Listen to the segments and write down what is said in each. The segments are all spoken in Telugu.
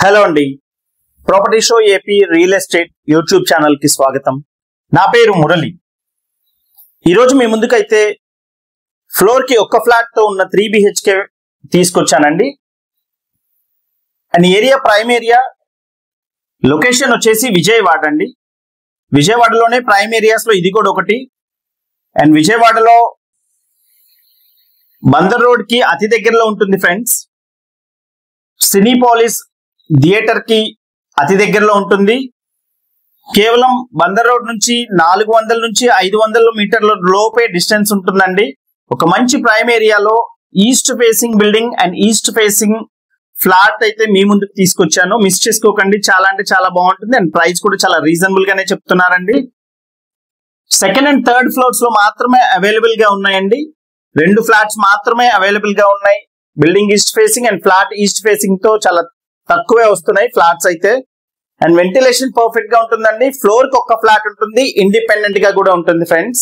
హలో అండి, property show AP real estate YouTube channel కి స్వాగతం. నా పేరు మురళి. ఈరోజు మీ ముందుకైతే ఫ్లోర్ కి ఒక్క ఫ్లాట్ తో ఉన్న 3 BHK తీసుకొచ్చానండి. And area prime area, location వచ్చేసి విజయవాడ అండి. విజయవాడలోనే ప్రైమ్ ఏరియాస్ లో ఇది కూడా ఒకటి. అండ్ విజయవాడలో బందర్ రోడ్ కి అతి దగ్గరలో ఉంటుంది ఫ్రెండ్స్. సినీపాలిస్ థియేటర్ కి అతి దగ్గరలో ఉంటుంది. కేవలం బందర్ రోడ్ నుంచి 400 నుంచి 500 మీటర్ల లోపే డిస్టెన్స్ ఉంటుందండి. ఒక మంచి ప్రైమ్ ఏరియాలో east facing building and east facing flat అయితే మీ ముందుకు తీసుకొచ్చాను. మిస్ చేసుకోకండి, చాలా అంటే చాలా బాగుంటుంది. అండ్ ప్రైస్ కూడా చాలా రీజనబుల్ గానే చెప్తున్నారండి. సెకండ్ అండ్ థర్డ్ ఫ్లోర్స్ లో మాత్రమే అవైలబుల్ గా ఉన్నాయండి. 2 ఫ్లాట్స్ మాత్రమే అవైలబుల్ గా ఉన్నాయి. Building east facing and flat east facing తో చాలా తక్కువే వస్తున్నాయి ఫ్లాట్స్ అయితే. అండ్ వెంటిలేషన్ పర్ఫెక్ట్ గా ఉంటుందండి. ఫ్లోర్ కి ఒక్క ఫ్లాట్ ఉంటుంది, ఇండిపెండెంట్ గా కూడా ఉంటుంది ఫ్రెండ్స్.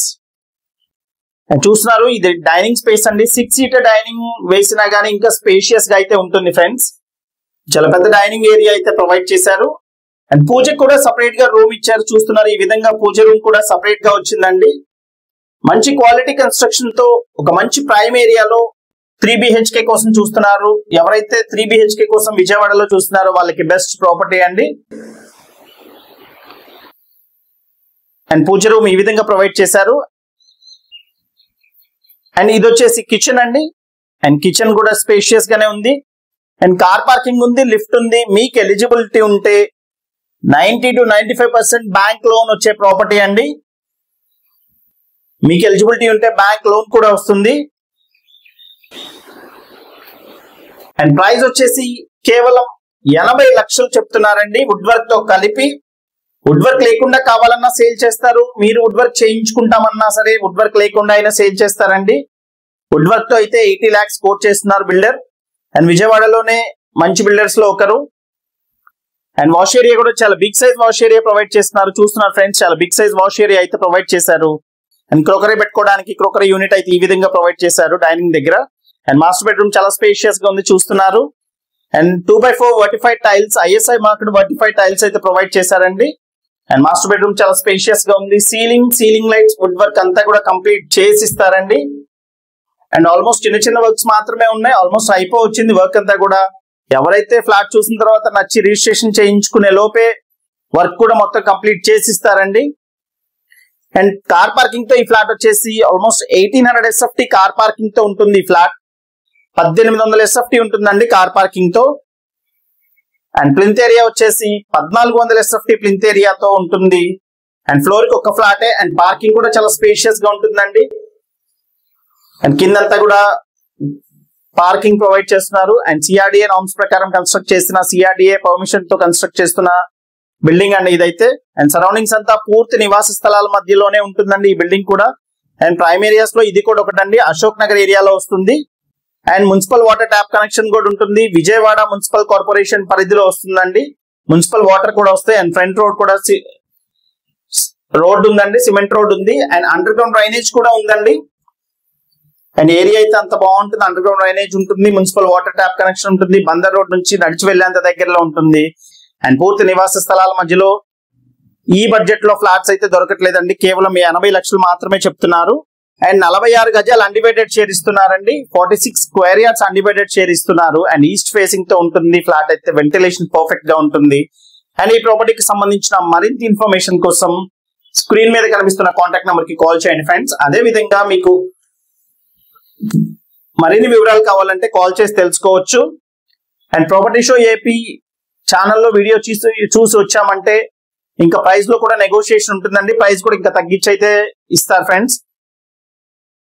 అండ్ చూస్తున్నారు, ఇది డైనింగ్ స్పేస్ అండి. 6 సీటర్ డైనింగ్ వేసినా గానీ ఇంకా స్పేషియస్ గా అయితే ఉంటుంది ఫ్రెండ్స్. చాలా పెద్ద డైనింగ్ ఏరియా అయితే ప్రొవైడ్ చేశారు. అండ్ పూజకు కూడా సపరేట్ గా రూమ్ ఇచ్చారు. చూస్తున్నారు, ఈ విధంగా పూజ రూమ్ కూడా సపరేట్ గా వచ్చిందండి. మంచి క్వాలిటీ కన్స్ట్రక్షన్ తో ఒక మంచి ప్రైమ్ ఏరియాలో 3 BHK కోసం చూస్తున్నారు. ఎవరైతే 3 BHK కోసం విజయవాడలో చూస్తున్నారో వాళ్ళకి బెస్ట్ ప్రాపర్టీ అండి. అండ్ పూజ రూమ్ ఈ విధంగా ప్రొవైడ్ చేశారు. అండ్ ఇది వచ్చేసి కిచెన్ అండి. అండ్ కిచెన్ కూడా స్పేషియస్ గానే ఉంది. అండ్ కార్ పార్కింగ్ ఉంది, లిఫ్ట్ ఉంది. మీకు ఎలిజిబిలిటీ ఉంటే 90 to 95% బ్యాంక్ లోన్ వచ్చే ప్రాపర్టీ అండి. మీకు ఎలిజిబిలిటీ ఉంటే బ్యాంక్ లోన్ కూడా వస్తుంది. అండ్ ప్రైస్ వచ్చేసి కేవలం 80 లక్షలు చెప్తున్నారండి, వుడ్ వర్క్ తో కలిపి. వుడ్ వర్క్ లేకుండా కావాలన్నా సేల్ చేస్తారు. మీరు వుడ్ వర్క్ చేయించుకుంటామన్నా సరే వుడ్ వర్క్ లేకుండా అయినా సేల్ చేస్తారండి. వుడ్ వర్క్ తో అయితే 80 lakhs కోట్ చేస్తున్నారు బిల్డర్. అండ్ విజయవాడలోనే మంచి బిల్డర్స్ లో ఒకరు. అండ్ వాష్ ఏరియా కూడా చాలా big size wash area provide చేస్తున్నారు. చూస్తున్నారు ఫ్రెండ్స్, చాలా బిగ్ సైజ్ వాష్ ఏరియా అయితే ప్రొవైడ్ చేశారు. అండ్ క్రోకరీ పెట్టుకోవడానికి క్రోకరీ యూనిట్ అయితే ఈ విధంగా ప్రొవైడ్ చేశారు డైనింగ్ దగ్గర. అండ్ మాస్టర్ బెడ్రూమ్ చాలా స్పేషియస్ గా ఉంది, చూస్తున్నారు. And 2x4 vitrified tiles, ISI marked vitrified tiles అయితే ప్రొవైడ్ చేశారండి. అండ్ మాస్టర్ బెడ్రూమ్ చాలా స్పేషియస్ గా ఉంది. సీలింగ్ లైట్స్, వుడ్ వర్క్ అంతా కూడా కంప్లీట్ చేసి ఇస్తారండి. అండ్ ఆల్మోస్ట్ చిన్న వర్క్స్ మాత్రమే ఉన్నాయి. ఆల్మోస్ట్ అయిపోవచ్చింది వర్క్ అంతా కూడా. ఎవరైతే ఫ్లాట్ చూసిన తర్వాత నచ్చి రిజిస్ట్రేషన్ చేయించుకునే లోపే వర్క్ కూడా మొత్తం కంప్లీట్ చేసి ఇస్తారండి. అండ్ కార్ పార్కింగ్ తో ఈ ఫ్లాట్ వచ్చేసి ఆల్మోస్ట్ 1800 SFT కార్ పార్కింగ్ తో ఉంటుంది. ఈ ఫ్లాట్ 1800 SFT ఉంటుందండి కార్ పార్కింగ్ తో. అండ్ ప్లింత్ ఏరియా వచ్చేసి 1400 SFT ప్లింత్ ఏరియాతో ఉంటుంది. అండ్ ఫ్లోర్ కి ఒక ఫ్లాటే. అండ్ పార్కింగ్ కూడా చాలా స్పేషియస్ గా ఉంటుందండి. అండ్ కిందంతా కూడా పార్కింగ్ ప్రొవైడ్ చేస్తున్నారు. అండ్ CRDA నార్మ్స్ ప్రకారం కన్స్ట్రక్ట్ చేసిన, CRDA పర్మిషన్ తో కన్స్ట్రక్ట్ చేస్తున్న బిల్డింగ్ అండి ఇదైతే. అండ్ సరౌండింగ్స్ అంతా పూర్తి నివాస స్థలాల మధ్యలోనే ఉంటుందండి ఈ బిల్డింగ్ కూడా. అండ్ ప్రైమ్ ఏరియాస్ లో ఇది కూడా ఒకటండి, అశోక్ నగర్ ఏరియాలో వస్తుంది. And municipal water tap connection కూడా ఉంటుంది. విజయవాడ మున్సిపల్ కార్పొరేషన్ పరిధిలో వస్తుందండి. మున్సిపల్ వాటర్ కూడా వస్తాయి. అండ్ ఫ్రంట్ రోడ్ కూడా రోడ్ ఉందండి, సిమెంట్ రోడ్ ఉంది. అండ్ అండర్ గ్రౌండ్ డ్రైనేజ్ కూడా ఉందండి. అండ్ ఏరియా అయితే అంత బాగుంటుంది. అండర్ గ్రౌండ్ డ్రైనేజ్ ఉంటుంది, మున్సిపల్ వాటర్ ట్యాప్ కనెక్షన్ ఉంటుంది. బందర్ రోడ్ నుంచి నడిచి వెళ్లేంత దగ్గరలో ఉంటుంది. అండ్ పూర్తి నివాస స్థలాల మధ్యలో ఈ బడ్జెట్ లో ఫ్లాట్స్ అయితే దొరకట్లేదండి. కేవలం 80 లక్షలు మాత్రమే చెప్తున్నారు. అండ్ 46 గజాలు అన్డివైడెడ్ షేర్ ఇస్తున్నారండి. 46 స్క్వేర్ యార్డ్స్ అన్డివైడెడ్ షేర్ ఇస్తున్నారు. అండ్ ఈస్ట్ ఫేసింగ్ తో ఉంటుంది ఫ్లాట్ అయితే. వెంటిలేషన్ పర్ఫెక్ట్ గా ఉంటుంది. అండ్ ఈ ప్రాపర్టీకి సంబంధించిన మరింత ఇన్ఫర్మేషన్ కోసం స్క్రీన్ మీద కనిపిస్తున్న కాంటాక్ట్ నెంబర్ కి కాల్ చేయండి ఫ్రెండ్స్. అదే విధంగా మీకు మరిన్ని వివరాలు కావాలంటే కాల్ చేసి తెలుసుకోవచ్చు. అండ్ ప్రాపర్టీ షో ఏపీ ఛానల్లో వీడియో చూసి వచ్చామంటే ఇంకా ప్రైస్ లో కూడా నెగోషియేషన్ ఉంటుందండి. ప్రైస్ కూడా ఇంకా తగ్గించి అయితే ఇస్తారు ఫ్రెండ్స్.